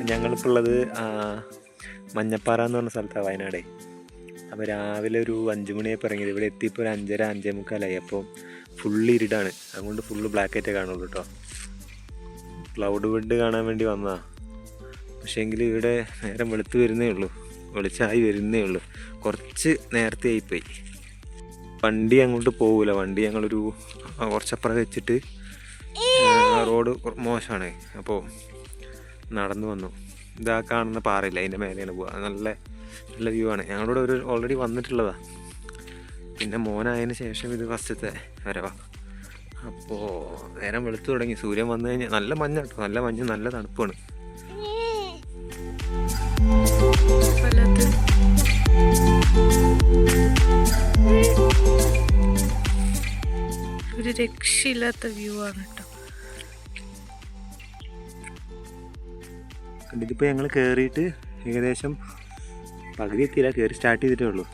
ഞങ്ങളിപ്പോൾ ഉള്ളത് മഞ്ഞപ്പാറ എന്ന് പറഞ്ഞ സ്ഥലത്താണ്, വയനാടേ. അപ്പോൾ രാവിലെ ഒരു 5 മണിയായപ്പോൾ ഇറങ്ങിയത്. ഇവിടെ എത്തിയപ്പോൾ ഒരു 5:30 5:45 അപ്പോൾ ഫുള്ള് ഇരുടാണ്. അതുകൊണ്ട് ഫുള്ള് ബ്ലാക്കായിട്ടേ കാണുള്ളൂ കേട്ടോ. ക്ലൗഡ് ബെഡ് കാണാൻ വേണ്ടി വന്നതാണ്. പക്ഷേങ്കിൽ ഇവിടെ നേരം വെളുത്ത് വരുന്നേ ഉള്ളൂ, വെളിച്ചമായി വരുന്നേ ഉള്ളൂ. കുറച്ച് നേരത്തെ ആയിപ്പോയി. വണ്ടി അങ്ങോട്ട് പോകില്ല. വണ്ടി ഞങ്ങളൊരു കുറച്ചപ്പുറം വെച്ചിട്ട് റോഡ് മോശമാണ്. അപ്പോൾ നടന്നു വന്നു. ഇതാ കാണുന്ന പാറയില്ല, അതിൻ്റെ മേലെയാണ് പോവുക. നല്ല നല്ല വ്യൂ ആണ്. ഞങ്ങളിവിടെ ഓൾറെഡി വന്നിട്ടുള്ളതാണ്. പിന്നെ മോനായതിന് ശേഷം ഇത് ഫസ്റ്റത്തെ വരവാണ്. അപ്പോൾ നേരം വെളുത്തു തുടങ്ങി. സൂര്യൻ വന്നു കഴിഞ്ഞാൽ നല്ല മഞ്ഞ കേട്ടോ, നല്ല മഞ്ഞ്, നല്ല തണുപ്പാണ്. ഒരു രക്ഷയില്ലാത്ത വ്യൂ ആണ് കേട്ടോ. ഇതിപ്പോൾ ഞങ്ങൾ കയറിയിട്ട് ഏകദേശം പകുതി എത്തിയില്ല, കയറി സ്റ്റാർട്ട് ചെയ്തിട്ടേ ഉള്ളൂ.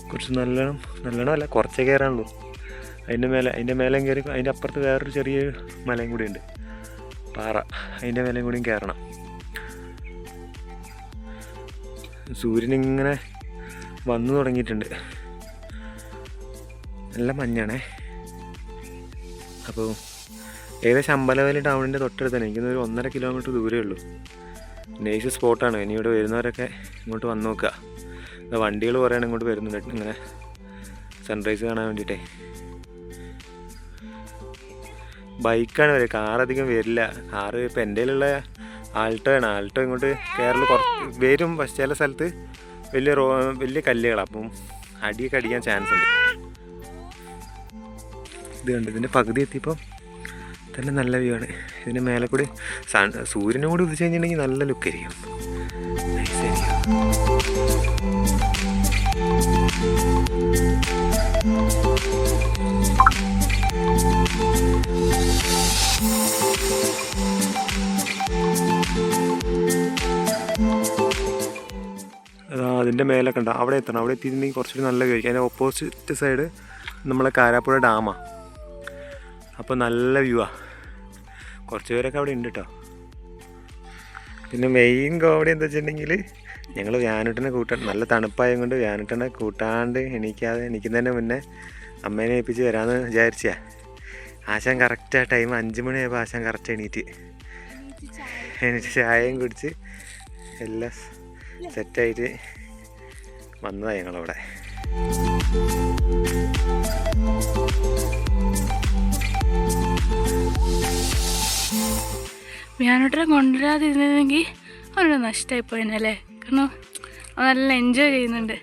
കുറച്ച് നല്ലോണം അല്ല, കുറച്ചേ കയറാനുള്ളൂ. അതിൻ്റെ മേലെ കയറി അതിൻ്റെ അപ്പുറത്ത് വേറൊരു ചെറിയ മലയും കൂടി ഉണ്ട്, പാറ. അതിൻ്റെ മേലെയും കൂടിയും കയറണം. സൂര്യനിങ്ങനെ വന്നു തുടങ്ങിയിട്ടുണ്ട്. നല്ല മഞ്ഞാണേ. അപ്പോൾ ഏകദേശം അമ്പലവയൽ ടൗണിൻ്റെ തൊട്ടടുത്ത് തന്നെ. എനിക്കൊരു 1.5 കിലോമീറ്റർ ദൂരമേ ഉള്ളൂ. നൈസ് സ്പോട്ടാണ്. ഇനി ഇവിടെ വരുന്നവരൊക്കെ ഇങ്ങോട്ട് വന്ന് നോക്കുക. വണ്ടികൾ കുറേയാണ് ഇങ്ങോട്ട് വരുന്നുണ്ട്, ഇങ്ങനെ സൺറൈസ് കാണാൻ വേണ്ടിയിട്ടേ. ബൈക്കാണ് വരിക, കാർ അധികം വരില്ല. കാറ് ഇപ്പം എൻ്റെ കയ്യിലുള്ള ആൾട്ടോ ആണ്. ആൾട്ടോ ഇങ്ങോട്ട് കയറൽ കുറച്ച് വരും, പക്ഷേ ചില സ്ഥലത്ത് വലിയ കല്ലുകളാണ്. അപ്പം അടിയൊക്കെ അടിക്കാൻ ചാൻസ് ഉണ്ട്. ഇത് കണ്ട് ഇതിൻ്റെ പകുതി എത്തിയപ്പോൾ തന്നെ നല്ല വ്യൂ ആണ്. ഇതിൻ്റെ മേലെ കൂടി സൂര്യനും കൂടി ഉദിച്ചു കഴിഞ്ഞിട്ടുണ്ടെങ്കിൽ നല്ല ലുക്കായിരിക്കും, നൈസായിരിക്കും. അതിൻ്റെ മേലൊക്കെ ഉണ്ട്. അവിടെ എത്തണം. അവിടെ എത്തിയിട്ടുണ്ടെങ്കിൽ കുറച്ചുകൂടി നല്ല കഴിക്കും. അതിൻ്റെ ഓപ്പോസിറ്റ് സൈഡ് നമ്മളെ കാരാപ്പുഴ ഡാമാണ്. അപ്പോൾ നല്ല വ്യൂ ആണ്. കുറച്ച് പേരൊക്കെ അവിടെ ഉണ്ട് കേട്ടോ. പിന്നെ മെയിൻ കോമഡി എന്താ വെച്ചിട്ടുണ്ടെങ്കിൽ ഞങ്ങൾ വ്യാനുട്ടനെ നല്ല തണുപ്പായത് കൊണ്ട് വ്യാനുട്ടനെ കൂട്ടാണ്ട് എണീക്കുന്നതിന് മുന്നേ അമ്മേനെ ഏൽപ്പിച്ച് വരാമെന്ന് വിചാരിച്ചാ. ആശാൻ കറക്റ്റ് ആ ടൈം 5 മണിയായപ്പോൾ ആശാൻ കറക്റ്റ് എണീറ്റ് ചായയും കുടിച്ച് എല്ലാം സെറ്റായിട്ട് വന്നതാണ് ഞങ്ങളവിടെ. വ്യാനോട്ടിനെ കൊണ്ടുവരാതിരുന്നെങ്കിൽ അവരുടെ നഷ്ടമായി പോയനല്ലേ. കാരണം അവൻ നല്ല എൻജോയ് ചെയ്യുന്നുണ്ട്.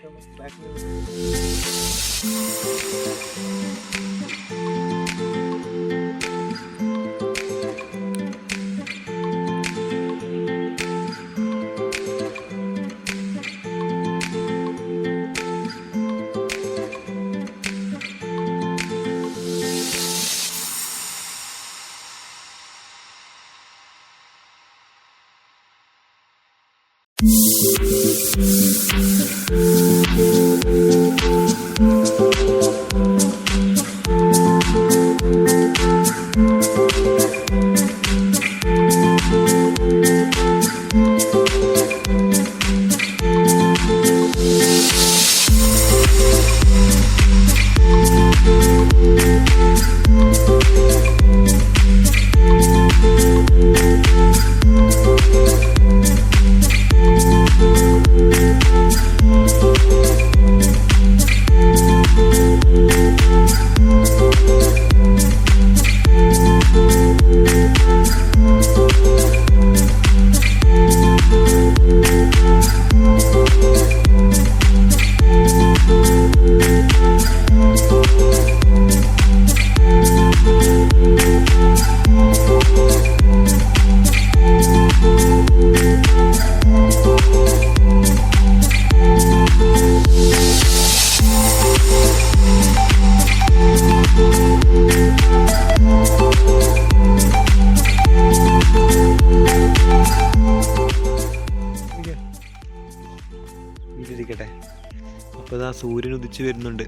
ഇപ്പോൾ ഇതാ സൂര്യൻ ഉദിച്ച് വരുന്നുണ്ട്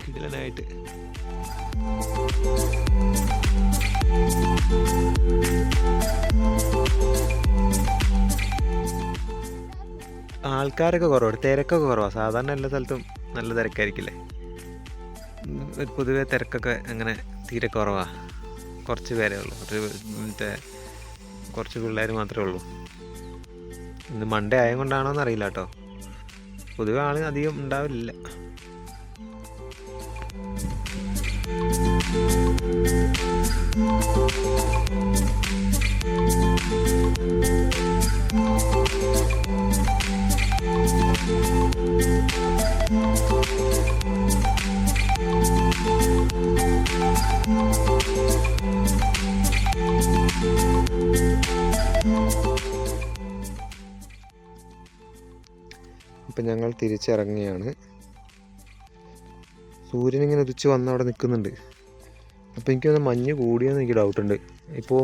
കിടിലനായിട്ട്. ആൾക്കാരൊക്കെ കുറവാണ്, തിരക്കൊക്കെ കുറവാണ്. സാധാരണ എല്ലാ സ്ഥലത്തും നല്ല തിരക്കായിരിക്കില്ലേ. പൊതുവെ തിരക്കൊക്കെ അങ്ങനെ തീരെ കുറവാണ്. കുറച്ച് പേരേ ഉള്ളൂ, കുറച്ച് പിള്ളേർ മാത്രമേ ഉള്ളൂ. ഇന്ന് മൺഡേ ആയതുകൊണ്ടാണോ എന്നറിയില്ല കേട്ടോ. പൊതുവെ ആൾ അധികം ഉണ്ടാവില്ല. ഇപ്പം ഞങ്ങൾ തിരിച്ചിറങ്ങിയാണ്. സൂര്യൻ ഇങ്ങനെ ഉദിച്ച് വന്ന് അവിടെ നിൽക്കുന്നുണ്ട്. അപ്പോൾ എനിക്കൊന്ന് മഞ്ഞ് കൂടിയെന്ന് എനിക്ക് ഡൗട്ടുണ്ട്. ഇപ്പോൾ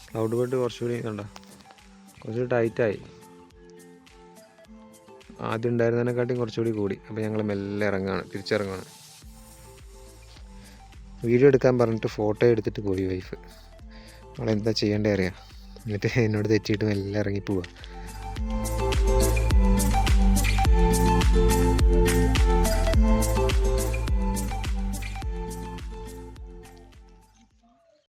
ക്ലൗഡ് ബെഡ് കുറച്ചുകൂടി കണ്ടോ, കുറച്ചുകൂടി ടൈറ്റായി. ആദ്യം ഉണ്ടായിരുന്നതിനെക്കാട്ടിയും കുറച്ചുകൂടി കൂടി. അപ്പോൾ ഞങ്ങൾ മെല്ലെ തിരിച്ചിറങ്ങുകയാണ്. വീഡിയോ എടുക്കാൻ പറഞ്ഞിട്ട് ഫോട്ടോ എടുത്തിട്ട് പോയി വൈഫ്. അവളെന്താ ചെയ്യേണ്ടേ അറിയാം. എന്നിട്ട് എന്നോട് തെറ്റിയിട്ട് മെല്ലെ ഇറങ്ങി പോവാ.